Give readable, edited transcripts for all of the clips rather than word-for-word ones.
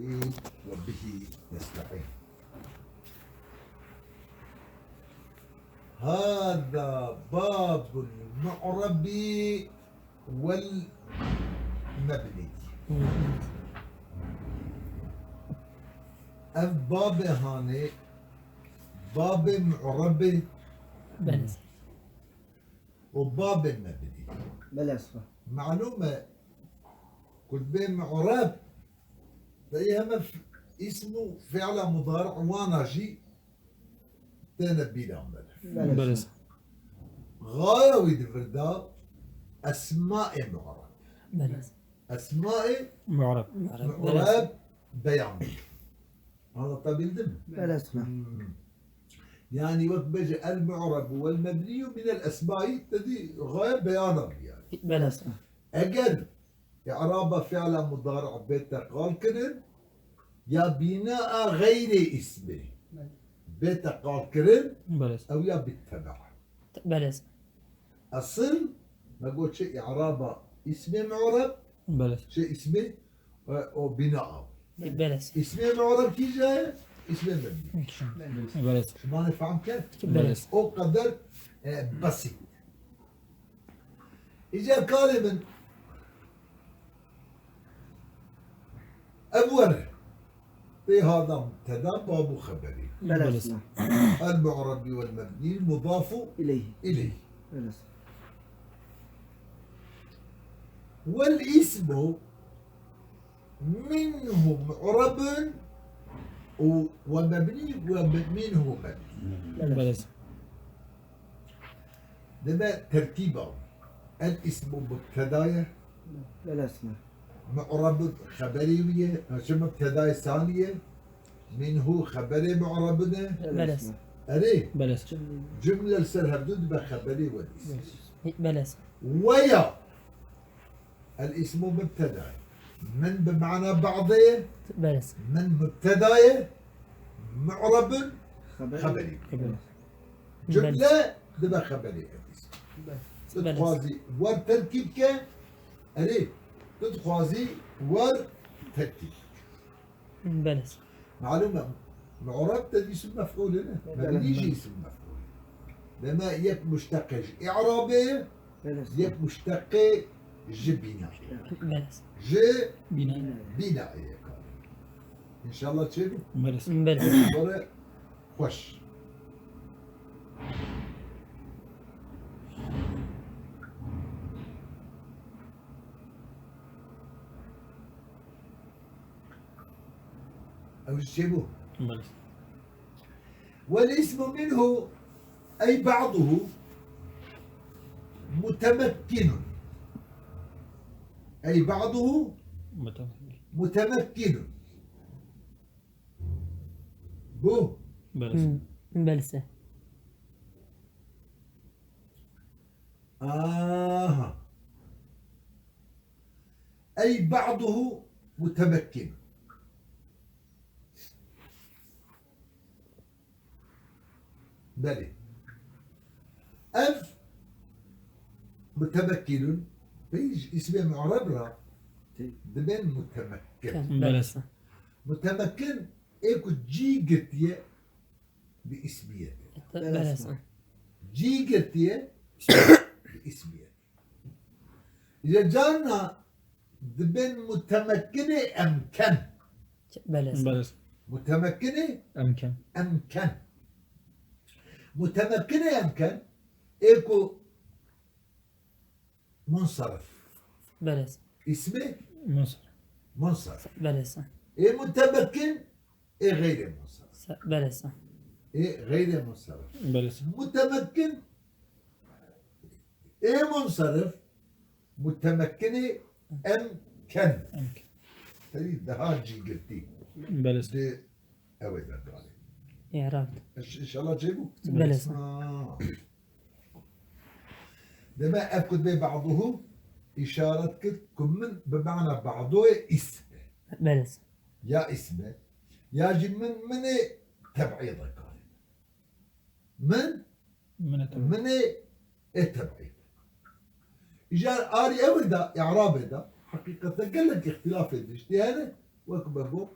نستعين وبه نستعين. هذا باب المعرب والمبني. الباب هاني باب معرب بلس وباب مبني. بلس معلومة كل بين معرب فيها اسمه فعل مضارع وناجي تنبي لهم بلس غاية ويدفردا أسماء معرب. بلس أسماء معرب معرب بيان. هذا طبيل دم. بلس يعني وقت بيجي المعرب والمبني من الأسماء تدي غاية بيانا يعني. بلس أجل إعراب فعل مضارع بيت قال كرن يا بناء غير اسمه بيت قال كرن بلس أو يا بالتبع. بلس أصل ما قلت شيء إعراب اسمه معرب بلس شيء اسمه وبناء بلس اسمه معرب كي جاي اسمه مبني. بلس شو ما نفهم كيف؟ بلس أو قدر بسيط. إجا كلمة أول في هذا مبتدا باب خبري. بلس المعرب والمبني مضاف إليه. بلس والاسم منه معرب ومبني ومنه مبني. بلس لما ترتيبه الاسم مبتداية بلس معرب خبرية شو مبتداية ثانية منه خبري معربنا بلس أريه بلس جملة لسرها بدون بخبري والاسم بلس ويا الاسم مبتدا من بمعنى بعضه بلس من مبتداية معرب خبري جملة دبا خبري الاسم تتخوازي ور تركيبك أريه تتخوازي ور تركيب. بلس معلومة معرب تدي اسم مفعول هنا ما بيجي اسم مفعول لما يك مشتق إعرابي بلس يك مشتق جبنائي بلس ج بناء بنائي إن شاء الله تشوفوا بلس بلس ورا خوش. أو تشوفوا بلس والاسم منه أي بعضه متمكن أي بعضه متمكن بو بلس بلس أي بعضه متمكن بلي أف متمكن بيج اسمه معرب را دبن متمكن بلس متمكن ايكو جي قرتيه باسمية بلس جي قرتيه باسمية. إذا جانا دبن متمكنة أمكن بلس بلس متمكنة أمكن أمكن متمكنة أمكن إيكو منصرف بلس اسمه مصر منصرف. بلس إيه متمكن إيه غير منصرف بلس إيه غير منصرف. بلس متمكن إيه منصرف متمكنة أمكن أمكن تريد دهاجي قلتي بلس دي أوي بقالي إعراب إن شاء الله تجيبوا بلس لما أكد ببعضه إشارة كم بمعنى بعضه اسم بلس يا اسمه يجب من تبعيضه قال من التبعيض إجا آري أودا إعراب دا حقيقة قال لك اختلاف الاجتهاد وكبروا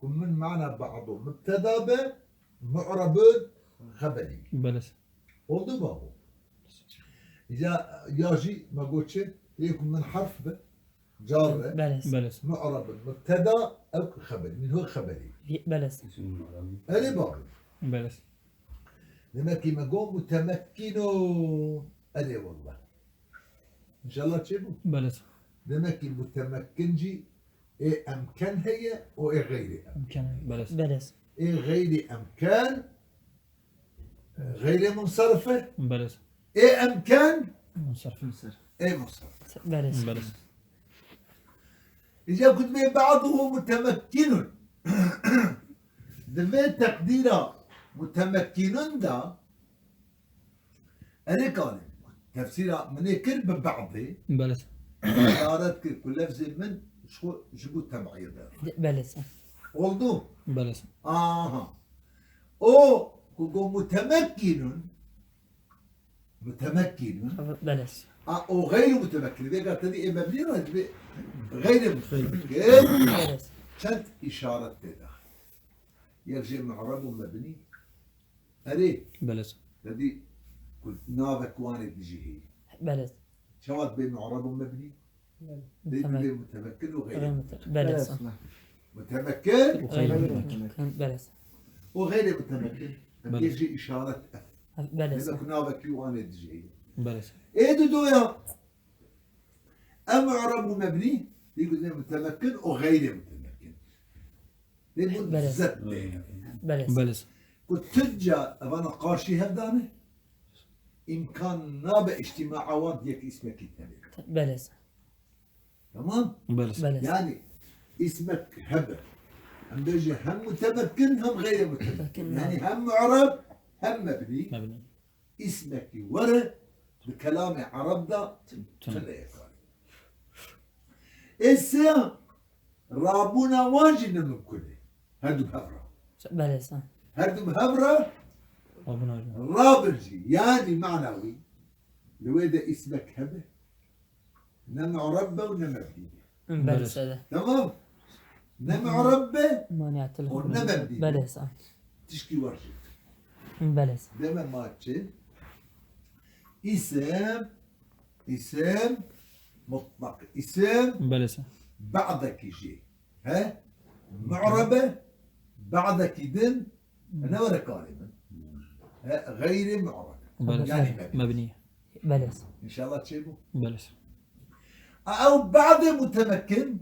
كل من معنى بعضه مبتدا به معرب خبري بلس oldu mu bu? إذا يجي ما قلتش يكون من حرف به جار بلس بلس معرب مبتدا أو خبري من هو خبري بلس ألي بقى بلس لما كيما قوم متمكنون ألي والله إن شاء الله تشوفوا بلس لما كي متمكن جي إيه أمكان هي وإيه غير أمكان امكان بلس بلس إيه غير أمكان غير منصرفة بلس إيه أمكان منصرف إيه منصرفة بلس بلس إذا كنت من بعضه متمكن دمي تقديره متمكنون دا أنا قال تفسيره من يكل ببعضه بلس إشارات كل لفظ من شو تبعية ده بلس oldu بلس aha o كوكو متمكن بلس او غير متمكن إذا قالت لي مبني غير متمكن بلس كانت إشارة كذا يرجع معرب مبني أري بلس الذي قلت نابك وانا تجي بلس شوات بين معرب مبني بين متمكن وغير بلس متمكن بلس وغير متمكن بلس. يجي إشارة بلس لذلك نابك وانا تجي بلس إيه دويا أمعرب مبني يقول زي متمكن وغير متمكن يقول بلس. زت بلس بلس قلت ترجع أنا قاشي هدانه إمكان نابع اجتماع عواد يك اسمك الثاني بلس تمام بلس بلس يعني اسمك هبة هم بيجي هم متمكن هم غير متمكن يعني هم معرب هم مبني مبني اسمك ورا بكلام عرب ده تمام. إسا رابونا واجد من كله هدو بهبرة بلس هدو بهبرة ربنا رابرجي يعني معنوي لو إذا اسمك هبة نم عربة ونم مبني بلس تمام نم عربة مانع تلفون والنبي. بلس تشكي ورجي بلس دائما ماتشي اسم مطلق اسم بلس بعدك يجي ها معربة بعدك يدن أنا ولا كلمة غير معربة بلس يعني مبني. مبني بلس إن شاء الله تشيبه بلس أو بعد متمكن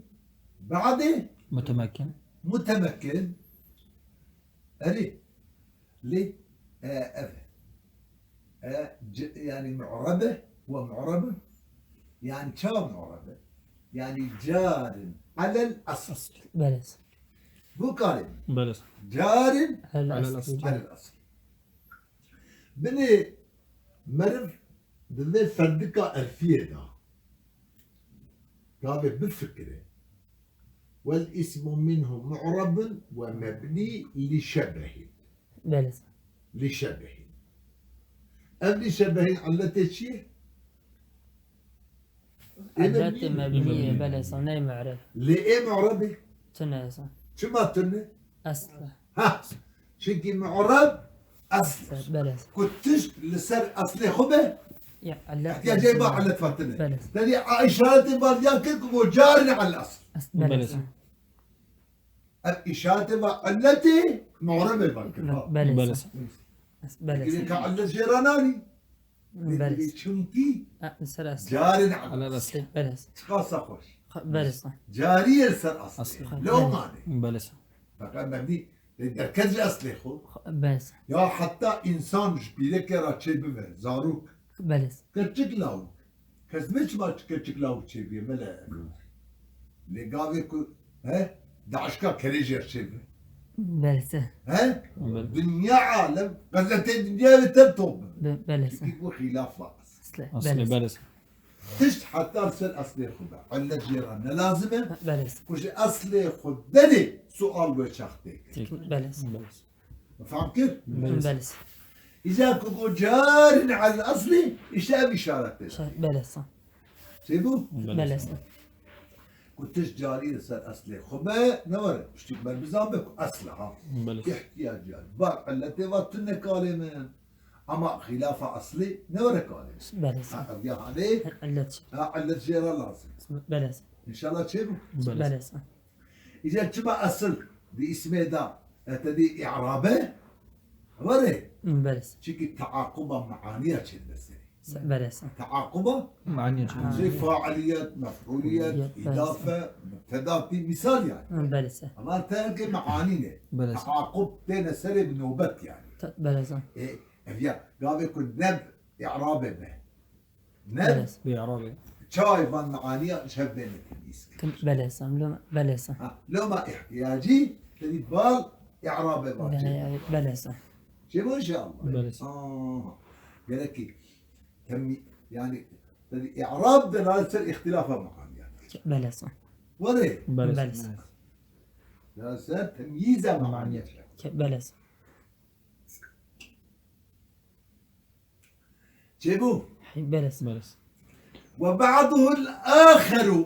بعد متمكن متمكن أري ليه يعني معربة ومعربة يعني شو معربة يعني جار على الأصل بلس مو كلمة بلس جار على على الأصل الأصل بني مرف بني فردكا ألفية دا قابل بالفكرة والاسم منه معرب ومبني لشبه بلس لشبه أم لشبه علة شيء علات مبنية بلس أنا معرف لإيه معربة تناس شو ما تنه أصل ها شنكي معرب أصل بلس كنتش لسر أصلي خبه يا علات يا جايبه على فاتنه بلس تاني إشارة بالياكل وجاري على الأصل بلس الإشارة التي معربة بالكل بلس بلس بلس كعلة جيراناني بلس شنكي سر أصل جاري على على الأصل الأصل بلس خاصة خوش بلس جاري يرسل أصل أصل. لو ماني بلس فقال مبني دركز أصلي خو بلس يا حتى إنسان بيلك راتشي بمه زاروك بلس كرتشك لاوك كزمش ما كرتشك لاوك شي بيه ملا لقاوي كو ها دعشكا كريجر شي بيه بلس ها بلس. دنيا عالم غزتين دنيا بتبطب بلس يكون خلاف أصل أصل بلس بلس تشت حتى أرسل أصلي خدا على جيراننا لازمة بلس كوش أصلي خدني سؤال وشختك بلس بلس فهم كيف؟ بلس إذا كنت جار على الأصلي إيش أبي إشارة بلس سيبو بلس كنتش جارية صار أصلي خما نورد بشتك من بزامك أصلها ها بله احتياجات بار علتي واتن كالمن أما خلافة أصلي نورد كالمن بله سن يا عليه علت علت جيرا لازم بله سن إن شاء الله تشيبه بله بله سن إذا تبع أصل باسمه دا تدي إعرابه وري بله سن شكي تعاقبة معانية تشبسي بله سن تعاقبة معني زي فاعليات مفعوليات إضافة مبتدا في مثال يعني بله سن أما تلقى معانينا بله تعاقب تينا سري بنوبت يعني بله سن إيه أفيا قال يكون نب إعرابه به بله نب سن بإعرابي شاي فان معانية شبه التمييز بله سن بله سن لو ما احتياجي تدي بال إعرابه باجي بله سن شبه إن شاء الله بله قال لك تم يعني تدي إعراب دلالة اختلاف معاني بله سن وري بله بله سن دلالة تمييز معاني بله سن شبه بله سن بله وبعضه الآخر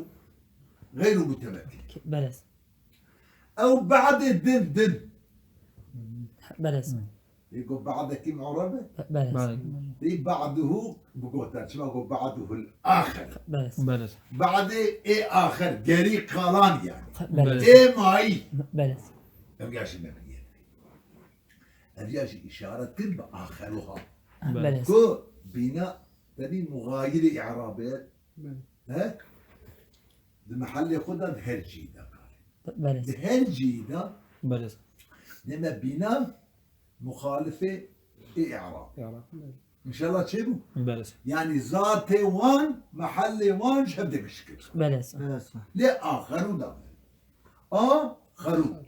غير متمكن بله سن أو بعد دن بله سن يقول بعدك معربة بله سن بله دي بعده بقول شو بقول بعده الآخر بله سن بله بعد إيه آخر جري قالان يعني بله إيه ماي بله سن أبياش مبنية أبياش إشارة بآخرها بله سن كو بناء تبي مغاير إعرابات ها المحل ياخدها هرجيدة بله سن هرجيدة بله لما بناء مخالفة إعراب إن شاء الله تشيبه بله يعني ذات وان محل وان شبه مشكل بله سن بله سن لا آخر ده آخر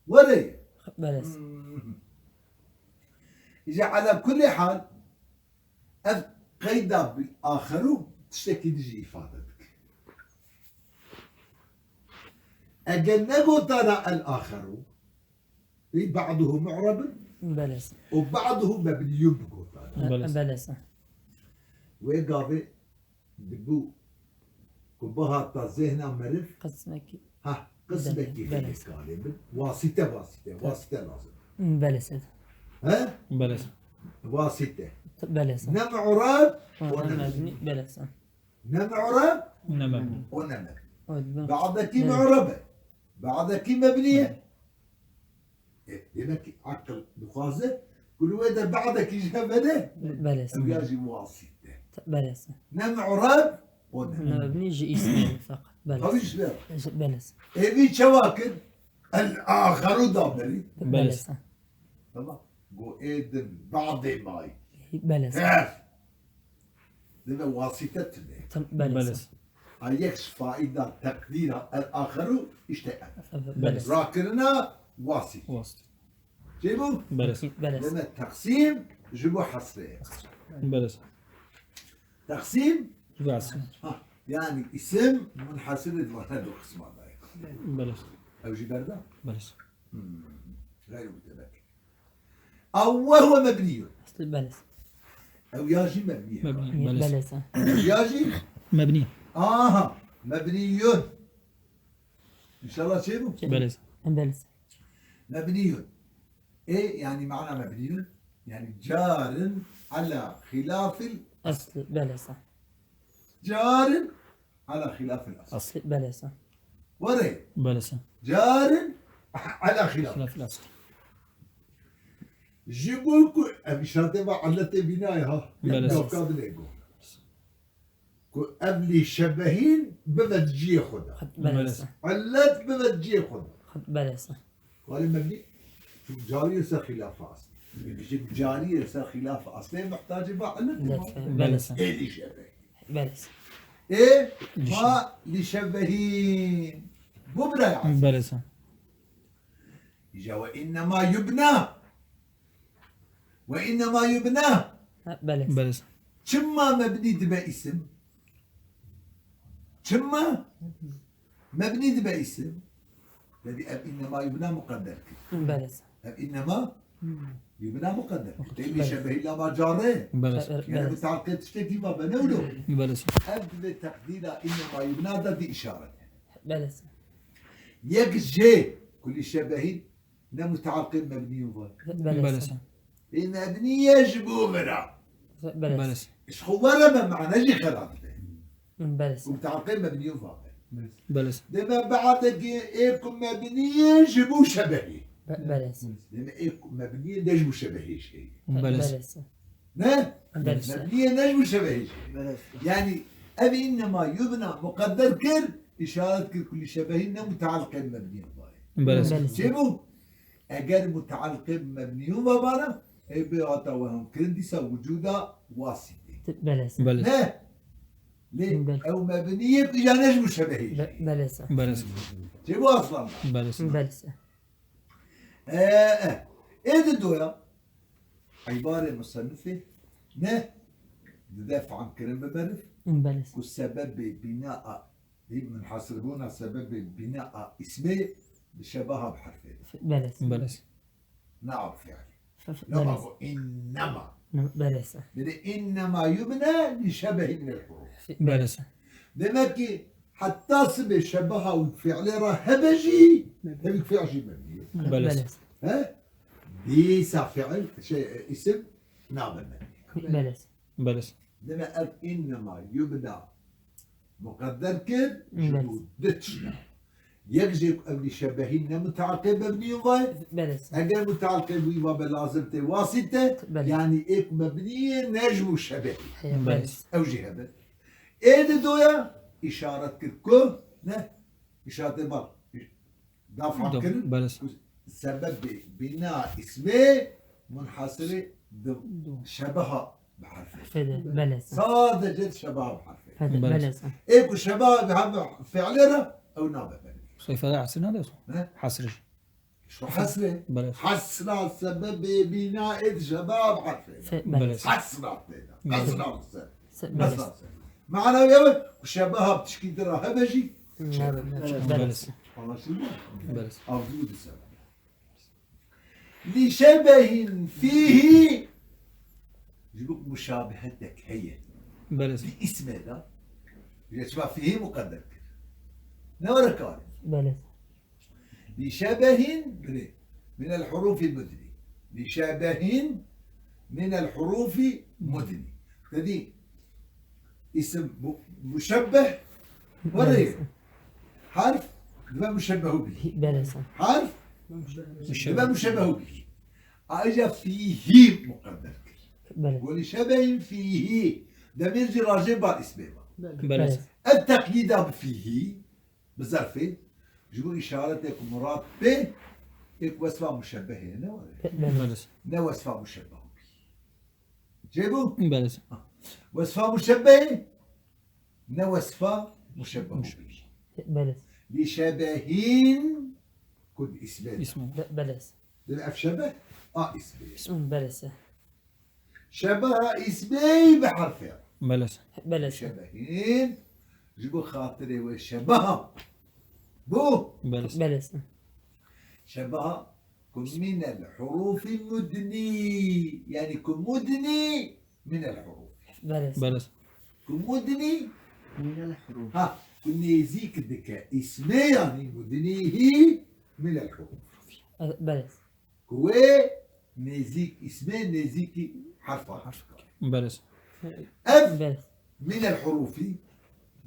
ولي بله سن إذا على كل حال قيد بالآخر تشتكي تجي إفادتك أجنبه ترى الآخر بعضه معرب بله سن وبعضه مبني بقول بله سن ويقابل دبو كبها تزهنا مرف قسمك ها قسمك بلى. كيف قال واسطة لازم بله سن ها بله واسطة بله سن نم عراب مبني بله سن نم عراب نعم ونم بله بعدك معربة بعدك مبنية لك عقل بخازة كل وين بعدك يجهبنه سن يجي واسطة بله سن نم عراب ونم مبني يجي اسمه فقط بله خليش سن بقى بله سن ابي شواكل الاخر دابري بله سن تمام جو ايدن بعض ماي بله سن تعرف لما واسطتنا بله بله سن ايكس فائده تقدير الاخر اشتغل بله سن راكرنا واسط وسط جيبوا بله بله سن لما التقسيم جيبوا حصريه بله تقسيم بعث يعني اسم منحصر لهذا القسم هذا بله او جبرده بله غير متمكن او وهو مبني اصل بله سن او ياجي مبني مبني بله بله سن ياجي مبني مبني ان شاء الله تشيبوا بله بله سن مبني ايه يعني معنى مبني يعني جار على خلاف اصل بله سن جار على خلاف الاصل اصل بله سن وري بله جار على خلاف خلاف الأصل جيبوكو ابي شرطه علته بنايها بلى. قاعد ليكو كو قبل شبهين بمدجي خدها بله سن علت بمدجي خدها بله سن قال مبني جاري يصير خلاف اصل بيجيب جاري يصير خلاف اصل محتاج بقى بله سن ايه اللي شبه بله سن ايه ما لشبهين مو برايع بله إجا وإنما يبنى وإنما يبنى بله سن بله شما مبني دبا اسم شما مبني دبا اسم الذي أب إنما يبنى مقدر بله سن أب إنما يبنى مقدر اللي شبه إلا ما جاره بله يعني بتعرف تشتكي ما بنولو بله قبل تقدير إنما يبنى ده دي إشارة بلس يكجي كل شبه متعلق مبني فاي بلس مبني يجبو غيرها بلس بلس ايش هو ما معنى جي خلاص بلس ومتعلق مبني فاي بلس لما بعدك إيكم مبني يجبو شبهي بلس لما إيكم مبني نجبو شبهي شيء بلس بلس نه بلس مبني نجبو شبهي شيء بلس يعني أبي إنما يبنى مقدر كر إشارة كل شبهين متعلق مبني فاي بلس بلس شبو اگر متعلق مبني وبارا اي بيعطا وهم كرندسا وجودا واسطي بلس بلس نه ليه او مبنية اجا نجم شبهي بلس بلس شبو اصلا بلس بلس ايه دويا عبارة مصنفة نه تدافع عن كلام بمرف بلس والسبب بناء منحصرون سبب بناء اسمه بشبهها بحرفين بلس بلس نعرف يعني بلس نعرف انما بلس إنما يبنى لشبه من الحروف بلس دمك حتى اسم شبهها والفعل راه هبجي هبك فعل شي مبني بلس ها ليس فعل شيء اسم نعم مبني بلس بلس لما إنما يبنى مقدر كر جدود دتشنا يجب أن شبهين متعاقب مبني وغير بلس اگر متعلق بويبا لازم واسطة بلى. يعني ايك مبنية نجم شبه بلس او جهة ايد دويا اشارة كركو نه اشارة بار دافع دو. كر بلس سبب بناء اسمه منحصر شبه بحرف بلس صادق شبه بحرف بلس ايك شبه فعلنا او نابه صيف هذا حسن هذا ها؟ حسري شو حسره؟ بلس حسرة سبب بناء شباب حرفين بلس حسرة حسرة بلس معنا يا وشبهها بتشكيل درها هبجي بلس والله شو بلس أفضل السبب لشبه فيه يقول مشابهتك هي بلس باسم هذا يشبه فيه مقدر نورك قال بلس لشبه من الحروف المدني لشبه من الحروف مدني هذه اسم مشبه وريه حرف يبقى مشبه به بلس حرف مش يبقى مشبه به اجا فيه مقدر بلس ولشبه فيه ضمير جي راجع بعد اسمه بلس التقييد فيه بظرفه جبوا إشارة مراد به إك وصفة مشبهة هنا بلس لا وصفة مشبهة به جيبوا بلس وصفة مشبهة لا وصفة مشبهة به بلس لشبهين كل اسمين اسمه بلس للأف شبه اسمين بلس شبه اسمين بحرفين بلس بلس شبهين جيبوا خاطري وشبه بو بلس بلس شبه كن من الحروف المدني يعني كن مدني من الحروف بلس بلس كن مدني من الحروف ها كن يزيك دكا اسمه يعني مدنيه من الحروف بلس كوي نزيك اسمه نزيك حرف بلس اف بلس من الحروف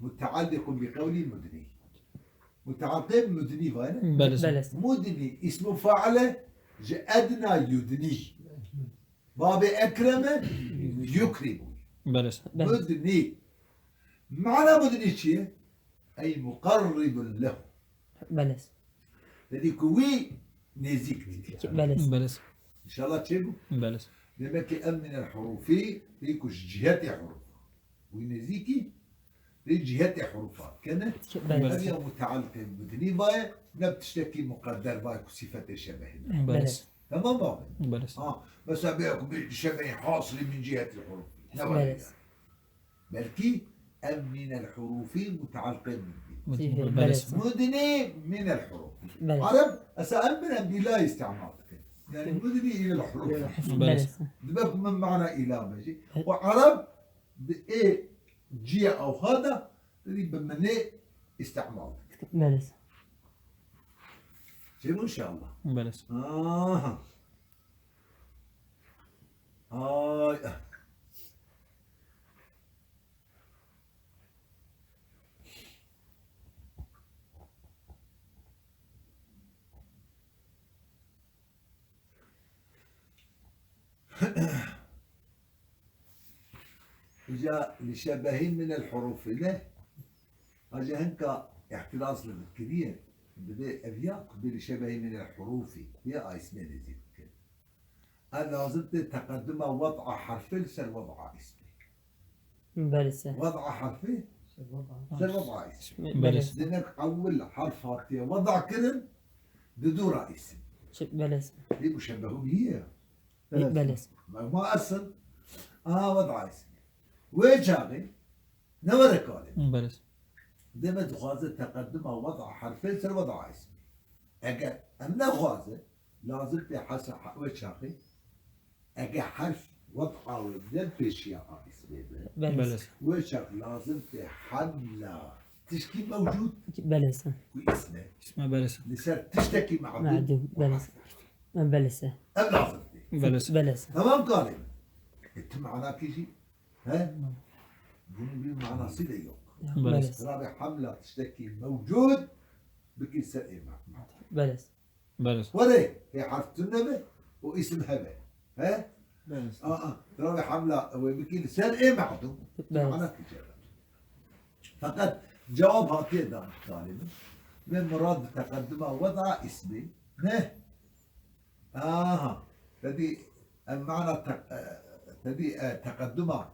متعلق بقول مدني متعلق مدني فانا بلس بلس مدني اسم فاعل أدنى يدني باب أكرم يكرم بلس مدني معنى مدني شيء أي مقرب له بلس الذي كوي نزيك بلس بلس إن شاء الله تشيبو بلس لما كأم من الحروف ليكوش جهات حروف ونزيكي لجهات حروفها كانت بلس هذه متعلق مدني باي نبتشتكي مقدر باي صفة الشبه بلس تمام بابا بلس بس أبيكم شبه حاصل من جهة الحروف بلس بلكي أم من الحروف متعلقة بلس مدني من الحروف بلس عرب أسأل من بلا استعمال يعني مدني إلى الحروف بلس دبكم من معنى إلى ماشي وعرب بإيه جي أو هذا اللي بمني استعمال بلس شبه إن شاء الله. بلس هاي إجا لشبهين من الحروف له أجا هنكا احتراز للكبير بدأ أبياق بشبهين من الحروف يا اسمين زي كده. أنا لازم تقدم وضع حرفين سر وضع اسمي. بلس وضع حرفين سر وضع اسمي. بلس لأنك أول حرف هاتي وضع كلم بدور اسم. بلس دي مشبهون هي. بلس ما أصل وضع اسمي. وجاغي نورة كالم. بلس دائما تخازن تقدم وضع حرفين سر وضع اسمي. أجا أنا خازن لازم تحس وجاغي أجا حرف وضع وبدل بيشياء اسمي. بلس وجاغ لازم تحمل تشكي موجود بلس واسمه. اسمه بلس. لسر تشتكي معدوم. معدوم بلس بلس أم لازم بلس بلس تمام قالب. أنت معنا كيشي ها؟ قولوا معنا صلة يوم. بلس رابع حملة تشتكي موجود بكل سر مع بلس بلس وليه هي حرف تنبه واسم هبه ها؟ بلس رابع حملة وبكل سر معدوم. معنا بلس كيشي فقط جواب هاتي دام طالب من مراد تقدمه وضع اسمي نه تدي معنى تدي تقدمه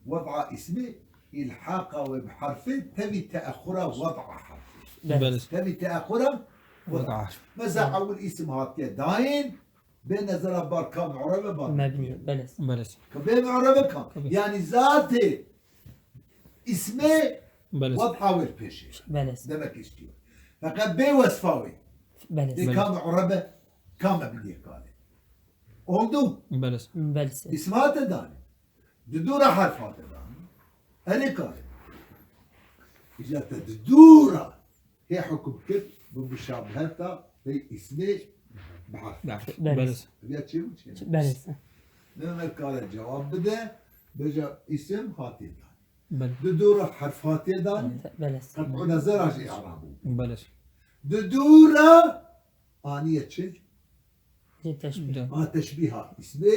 لوضع اسمي الحاقه بحرفين تبي تاخره وضع حرف بلس تبي تاخره وضع حرف. ماذا اول اسم هاتي داين بين نزل باركام معربه بار مبني بلس بلس بين معربه كام يعني ذاتي اسمي بلس وضعه والبيشي بلس ده ما كيستيو فقد بي وصفاوي بلس دي كام عربة كام بدي قال اولدو بلس بلس اسمها داني دورة حرفات داني أنا قال إذا تدورة هي حكم كيف بمشابهتها هي اسمي بحرف بلس بيا تشيو بلس لما قال الجواب بدا بجا اسم هاتي داني بلس دورة حرفات داني بلس قطع نظر شيء إعرابه بلس دورة آنية شيء تشبيه تشبيهات اسمه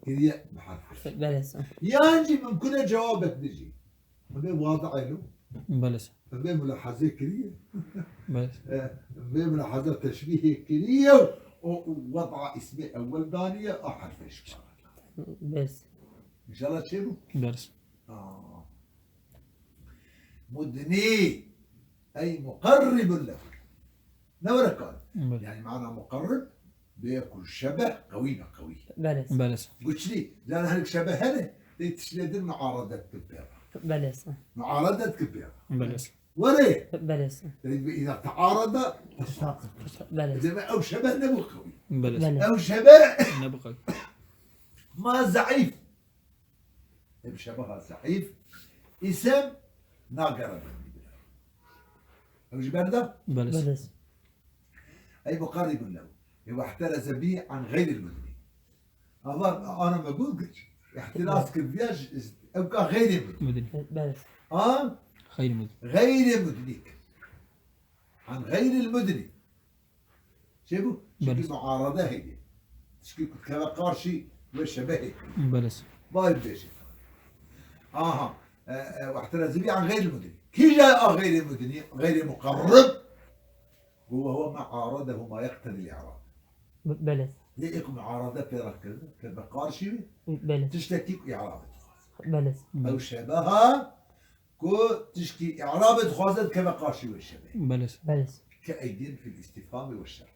هي بحرف بلس ينجي من كل جوابك نجي هذا واضح له بلس هذا ملاحظة كريه بلس هذا ملاحظة تشبيه كريه ووضع اسمه أول دانية أو حرف إشباه بلس إن شاء الله تشيبه بلس مدني أي مقرب له نورة قال بلس يعني معنى مقرب بيكون شبه قوي بلس بلس قلت لي لان هلك شبه هنا تشلد معارضة كبيرة بلس معارضة كبيرة بلس وليه؟ بلس إذا تعارض تساقط بلس إذا أو شبه نبو قوي بلس أو شبه نبقى ما ضعيف شبه ضعيف اسم ناقرة أو جبردة بلس بلس أي مقارب له هو احترز به عن غير المدني أنا ما بقولش احتراز كبياش أو غير المدني مدني بلس خير مدني غير المدنيك عن غير المدني شوفوا بلس. شكل معارضة هي شكل كما قارشي وشبهه بلس بايد بيشي واحتراز به عن غير المدني كي جاء غير المدني غير مقرب هو معارضه ما يقتضي الإعراب بلس ليك معارضة في ركز كما قارشي بلس تشتكي إعراب بلس أو شبهها كو تشكي إعراب خوازد كما قارشي والشبه بلس بلس كأيدين في الاستفهام والشرط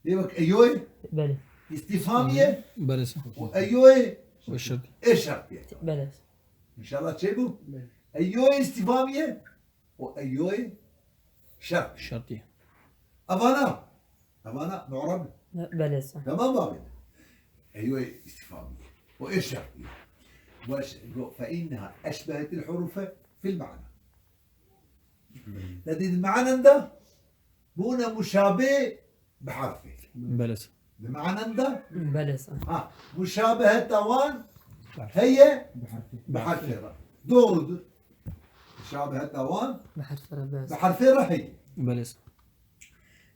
يبقى أيوه بلس استفهامية بلس وأيوه والشرط إيش شرطية بلس إن شاء الله تشيبوا أيوه استفهامية وأيوه شرط الشرطية أبانا معرب بلس تمام بابي أيوه استفهامية وإيش شرطية فإنها أشبهت الحروف في المعنى لدي المعنى ده بونا مشابه بحرفه بلس بمعنى ده بلس مشابهة توان هي بحرفه دور مشابهة توان بحرف بلس بحرفه هي بلس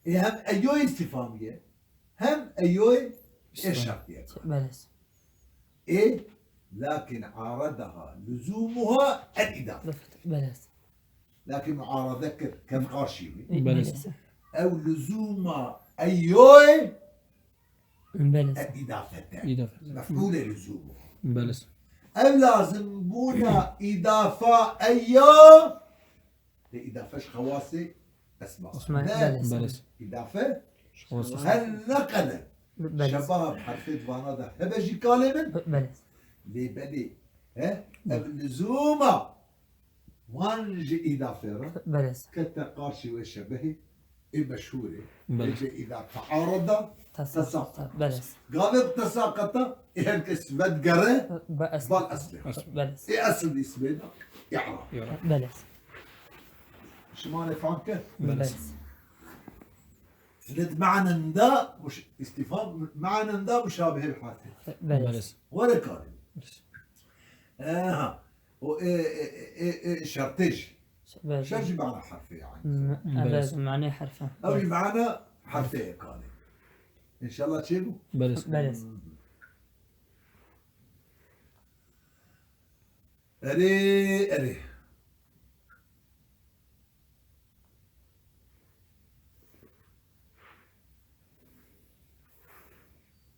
إيه هم أيوه استفهامية هم أيوه شرطية بلس إيه لكن عارضها لزومها الإضافة بلس لكن معارضة كالقاشيوي بلس أو لزوم أيوه بلس الإضافة إضافة مفعولة لزومه بلس أو لازم بونا إضافة أيوه لإضافة خواصي أسماء اسمع لا، بلس بلس إضافة خواص هل نقل بلس شباب حرفيت فانادا هبجي كالمن بلس لي بدي ها اللزومة وانجي إضافة بلس كالتقاشي والشبهي المشهورة بلس إذا تعارض تساقط بلس قابل تساقط إهلكس بدقرة بأس بالأصل بلس إيه أصل اسمه يعرف يرى بلس شمال فانك بلس لد معنى دا مش استفهام معنى دا مشابه الحرف بلس بلس ولا كلمة بلس و شرطيج بلس شرطيج معنى حرف يعني بلس معناه حرفان أو معنى حرفين كلمة إن شاء الله تشيلوا بلس بلس أري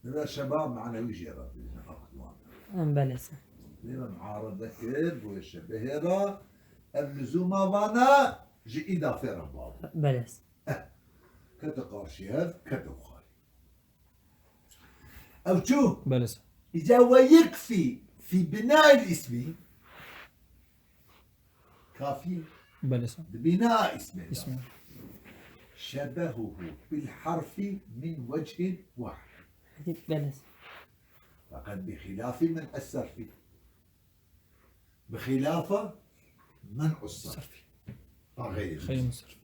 هذا شباب معنا ويجي ربي بلس لما معارضة كير ويشبهها اللزوم فانا جي إضافة رباب بلس كتقاشيات كتوخال أو شو بلس إذا هو يكفي في بناء الاسم كافي بلس ببناء اسمه اسمه شبهه بالحرف من وجه واحد بلس فقد بخلاف من الصرف بخلاف منع الصرف غير خير من الصرف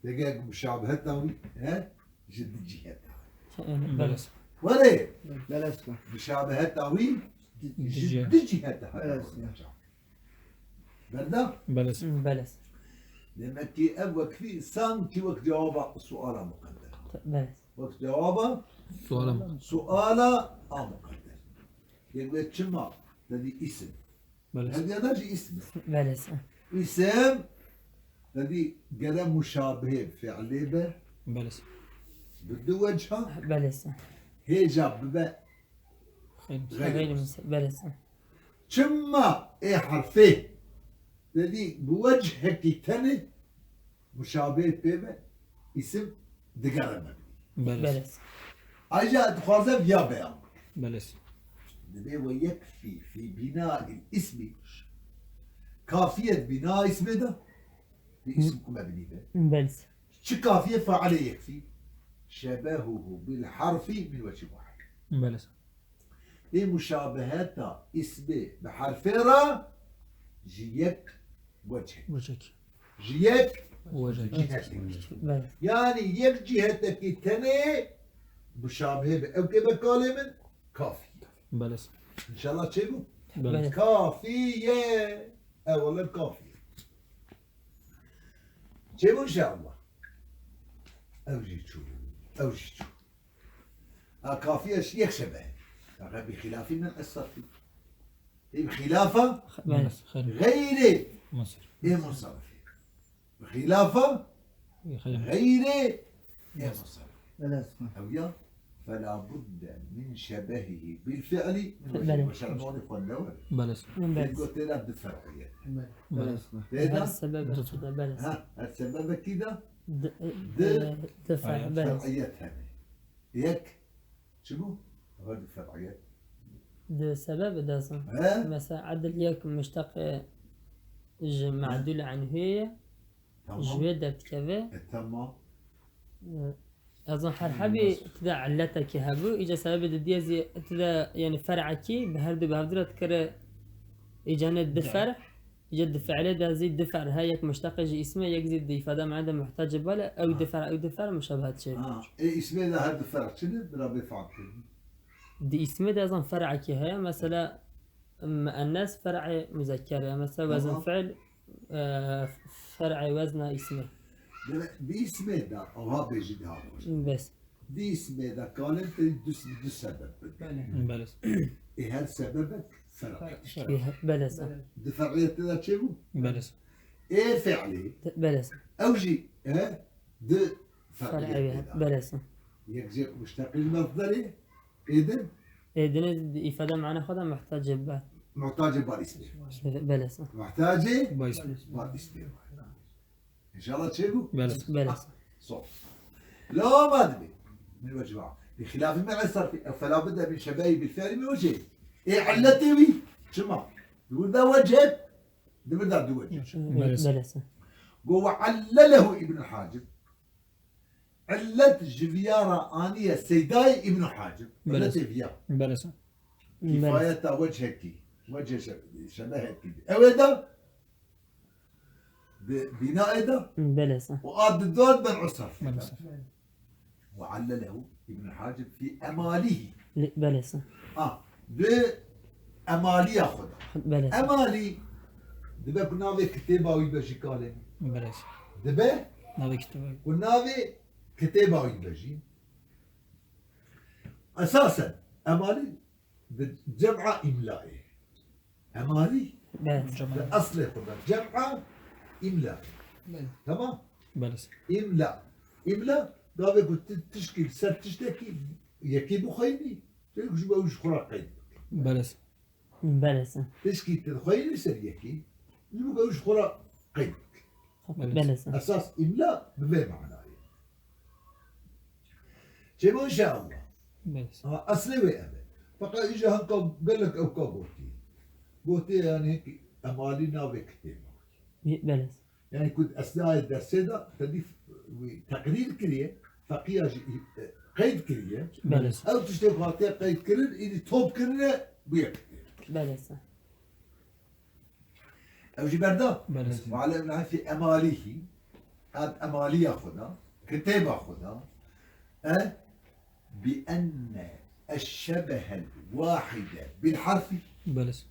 دقائق مشابهته ها جد جهتها بلس ولا بلس مشابهته جد جهتها بلس. بردا بلس بلس لما كي أبوك في سام كي وقت جواب سؤال مقدر بلس وقت جواب سؤال مقدر يقول كما الذي اسم بلس هذا جي اسم بلس اسم الذي قلم مشابه فعلي به بلس بده وجهه بلس هي جاب به خير من الصرف غير بلس كما ايه حرفه الذي بوجهك تاني مشابه به اسم دقرم بلس بلس اجا تخازف يا بيان بلس نبي ويكفي في بناء الاسم كافية بناء اسم ده باسمكم مبني به بلس شو كافية فعليه يكفي شبهه بالحرف من وجه واحد بلس إيه مشابهات اسم بحرف را جيك وجه وجهك جيك وجهك جهتك بلس يعني يك جهتك تاني مشابه بأوكي بكلمة كافي بلس إن شاء الله تشيبوا بلس كافية أولا كافية تشيبوا إن شاء الله أوجي شو كافية يكشبه بخلاف من الصرف بخلافه بلس خير غير مصر منصرف بخلافه خير غير منصرف بلس أو يا فلا بد من شبهه بالفعل بلى. وشرمون قلنا بلس بلس قلت له بالفرعية بلس هذا هذا السبب كذا بلس ها السبب كده دفع بلس فرعيات هذه يك شنو هذه الفرعيات ده سبب ده صح ها مثلا عدل يك مشتق معدول عن هي تمام جويدة كذا تمام أظن حرحبي تدا علتك هبو إجا سبب الديازي تدا يعني فرعكي بهرد بهردرة تكره إجانة دفرع يجد فعله ده زيد دفع هايك مشتق يجي اسمه يجزيد إفادة ما عنده محتاج بلا أو دفع مشابهة شيء ايه اسمه ده هذا فرق شنو بلا بيفعل دي اسمه ده أصلا فرع كهاية مثلا الناس فرع مذكر يعني مثلا وزن فعل فرع وزن اسمه باسمه ده او ها بيجي ده بس دي اسمه ده كان انت يدوس سبب بلس ايه هل سببك فرق بلسة دفعية ده شنو بلس ايه فعلي بلسة اوجي ها د فرع فرعية بلسة يجزي مشتق المصدري اذا دي إفادة معنا خدها محتاج بعد محتاج بالاسم بلسة محتاجه بايس بالاسم ان شاء الله تشيبوا بلس بلسة صح لا ما ادري من وجه بعض بخلاف ما عسر فلا بد من شبيه بالفعل من وجهه ايه علتي بي شما يقول ذا وجهك ده بدا وجه بلسة قوة علله ابن الحاجب علت جفيارة آنية سيداي ابن حاجب بلس. علت فيها بلس كفاية وجهك وجه شبهك أودا بناء ده بلسة وآد الدود بن عسر بلس وعلله ابن الحاجب في أماله بلسة بأمالي ياخذها بلسة أمالي دبا كنا في كتابة ويبجي كالي بلس دبا هذا كتاب كنا في كتابة ويبجي أساسا أمالي بالجمعة إملائي أمالي بلسة أصل خذها جمعة إملائي تمام بلس إملاء إملاء دابا كنت تشكي سر تشتكي يكي بخيني تقول شو بوش خراقين بلس بلسة تشكي تخيني سر يكي اللي بوش خراقين بلسة أساس إملاء بما معناه شبه إن شاء الله بلس أصلي وأبد فقط إجا هنكا قال لك أو كابوتي بوتي يعني هيك أمالينا بكتير بلسة يعني كنت أثناء الدرس ده تضيف تقرير كريه فقيه قيد كريه بلسة أو تشتغل فاتي قيد كريه إذا توب كريه بيكتير بلسة أو جبردا بلس وعلى أنها في أماليه هذا أمالي ياخذها كتاب ياخذها بأن الشبه الواحد بالحرف بلس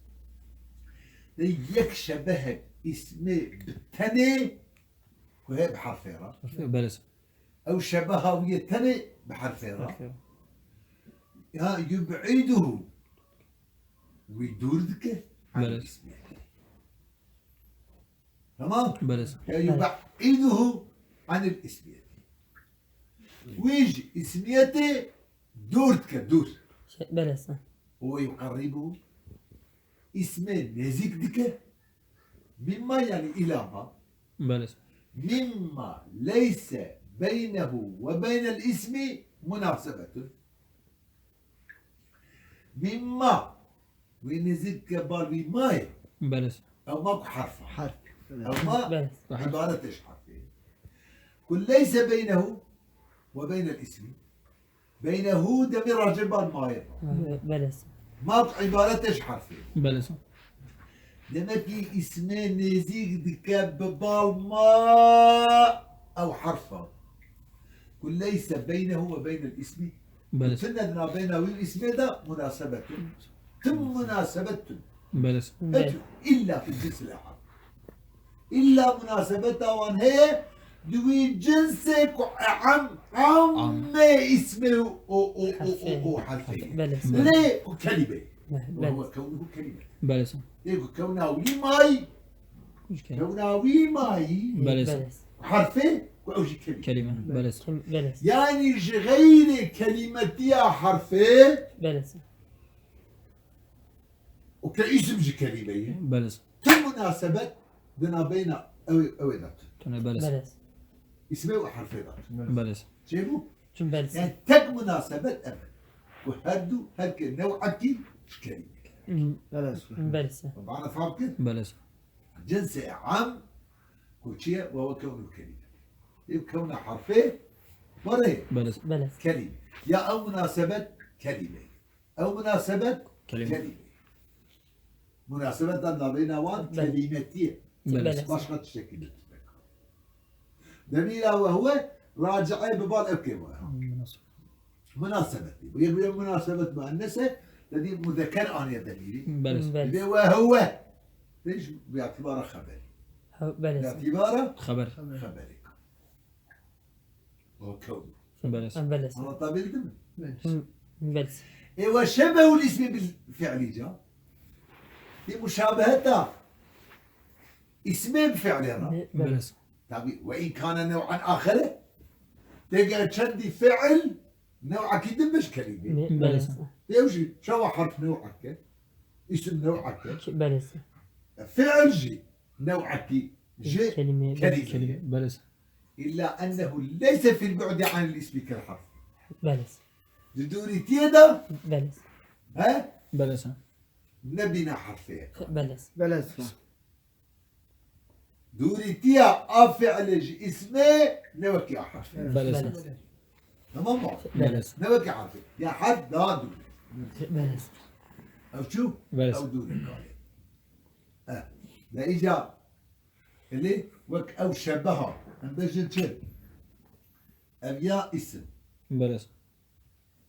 يكشبه اسمه بالتاني وهي بحرف را بلس أو شبهه التاني بحرف را يبعده ويدوردك عن بلى. الاسم تمام بلس يبعده عن الاسم ويجي اسميته دورتك دور بلسة ويقربه اسم نزيك دك مما يعني إلى ما بلس مما ليس بينه وبين الاسم مناسبة مما وينزيك بالوي ماي بلس أو ماكو حرف حرف أو ما بلس عبارة إيش حرفين كل ليس بينه وبين الاسم بينه دمير راجبان ماي بلسة ماكو عبارة إيش حرفين بلس دمكي اسمين نزيك دكاب بالما أو حرفا كل ليس بينه وبين الاسم بلس سندنا بينه والاسم ده مناسبة تم مناسبة بلس بلسة إلا في الجنس الآخر إلا مناسبته وان هي دوي جنسك عم اسمه وحرفين بلسة ليه وكلمة وهو بلسة كونه كلمة بلس ليه كونه ويماي مش كلمة كونه ويماي بلس بلسة حرفين وأوجي كلمة كلمة بلس بلسة يعني غير كلمتها حرفين بلسة وكاسم جي كلمة بلس ثم مناسبة بنا بين أو ذات توني بلس بلسة اسمه وحرفين بلس شايفوا؟ شو بلسة يعني تك مناسبة أبد وهدو هلك نوعك كلمة بلس بلسة طبعا فاهم كده؟ بلس جنس عام كل شيء وهو كونه كلمة يبقى كونه حرفين مرة بلس بلسة كلمة يا أو مناسبة كلمة أو مناسبة كلمة. كلمة مناسبة ما بين وان بلى. كلمتين بلى. باشقة الشكل دليله وهو راجع ببال ابكي مناسبة ويقول مناسبة مؤنثة الذي مذكر أنا دليلي بلى اللي وهو ليش باعتباره خبري بلى. باعتباره خبر خبري وكون بلى بلى. أنا طبيل دم بلى. وشبه الاسم بالفعل جاء في مشابهته اسمه بفعل را بلى طبيعي وإن كان نوعا آخر تلقى تشدي فعل نوعك يدمج كلمة بلى. يوجي شو حرف نوعك اسم نوعك بلى. فعل جي نوعك جي كلمة. كلمة بلى إلا أنه ليس في البعد عن الاسم كالحرف بلى. جدوري تيدا بلى. ها بلى نبينا حرفين بلى. بلس دوري تيا أفعل جي اسمه نوكي حرف بلى تمام بلى. نوكي حرف يا حد لا دوري بلى. أو شو بلى. أو دوري لا إجا اللي وك أو شبهها نبجن شد أبيا اسم بلى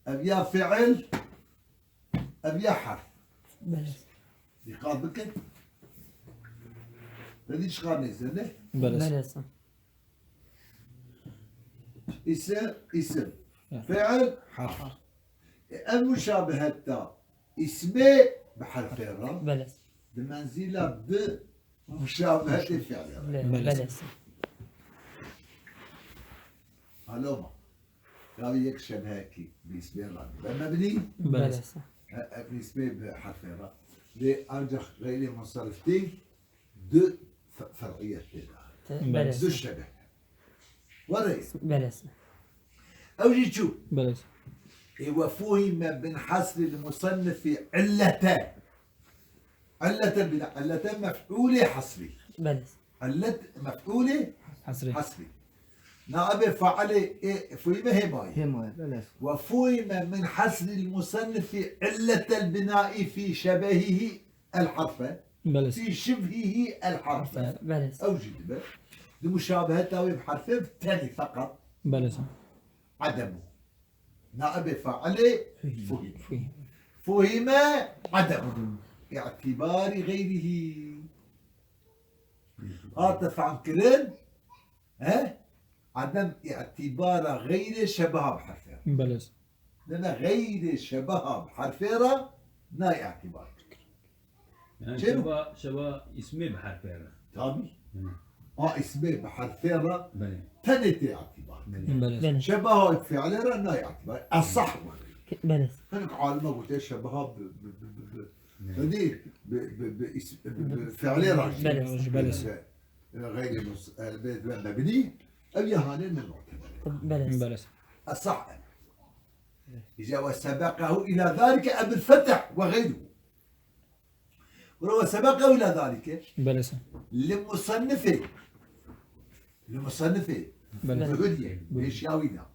أبيا فعل أبيا حرف بلى. يقال بك بدي شغال نزل بلى بلى. اسم فعل حرف المشابهة اسمه بحرف را بلى. بمنزلة بمشابهة الفعل بلى. هلوما قال يك شبهكي باسم را مبني بلى. باسمه بحرف را لأنجح غير منصرفتين دو فرعية بلى. دو الشبه ورأي بلى. أوجي شو بلى وفهم من حصر المصنف علتان علة بلا علة مفعولة حصري بلى. علة مفعولة حصري حصري نائب فعل فهم هي هم بلس وفهم من حصر المصنف علة البناء في شبهه الحرف بلى في شبهه الحرف بلى. أوجد لمشابهته بحرف الثاني فقط بلى عدمه نائب فعل فهم فيه فهم عدم اعتبار غيره عاطف عن كرن ها عدم اعتبار غير شبه بحرفها بلى لأن غير شبه بحرفها لا اعتبار يعني شنو؟ شبا اسمي بحرف را تامي اسمه بحرفها بلى تنت اعتبار بلى بلى. شبه بفعلها لا اعتبار الصح بلى. هناك عالمة قلت شبهها هذه بفعل راجل بلى غير البيت مبني أو يهانين من المعتبر بلى. بلى الصح إذا وسبقه إلى ذلك أبو الفتح وغيره ولو سبقه إلى ذلك بلى لمصنفه بلى بهدية بيشاوينا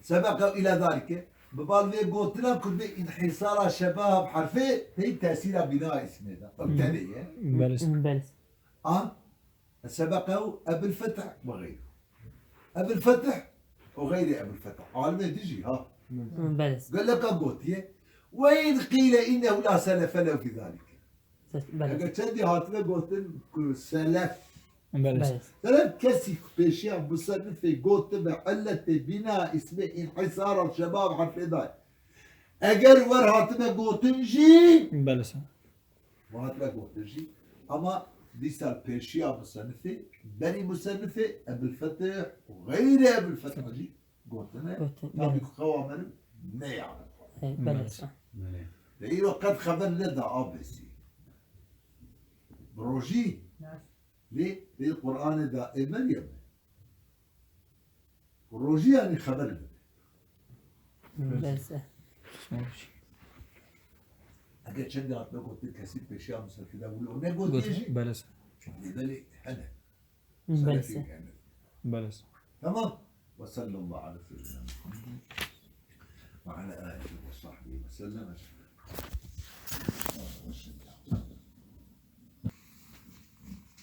سبقه إلى ذلك ببال ذي قلت لهم كل انحصار شباب بحرفه هي تأثير بناء اسمه ده الثانية بلى بلى. سبقه أبو الفتح وغيره أبو الفتح وغير أبو الفتح عالمة تجي ها بلى. قال لك قوتيه وإن قيل إنه لا سلف له في ذلك بلى. أقول تشدي هاتنا قلت سلف بلى سلف كسي بيشيا مصنف قلت بعلة بناء اسمه انحصار الشباب حرف ذلك أجر ور هاتنا قلت نجي بلى ما هاتنا قلت نجي أما ديسال بيشيا مصنفة بني مصنفة أبو الفتح وغير أبو الفتح جي قلتنا تابي خوامر نيعم بلى. بلى لأنه قد خبر لدى أبسي بروجي ليه؟ ليه القرآن دائما يبني بروجي يعني خبر لدى بلى. أجد شدي عطنا قلت كثير بيشيا مصنفة ده ولو نقول يجي بلى لذلك أنا بلى. سلفي كامل بلى تمام وصلى الله على سيدنا محمد وعلى آله وصحبه وسلم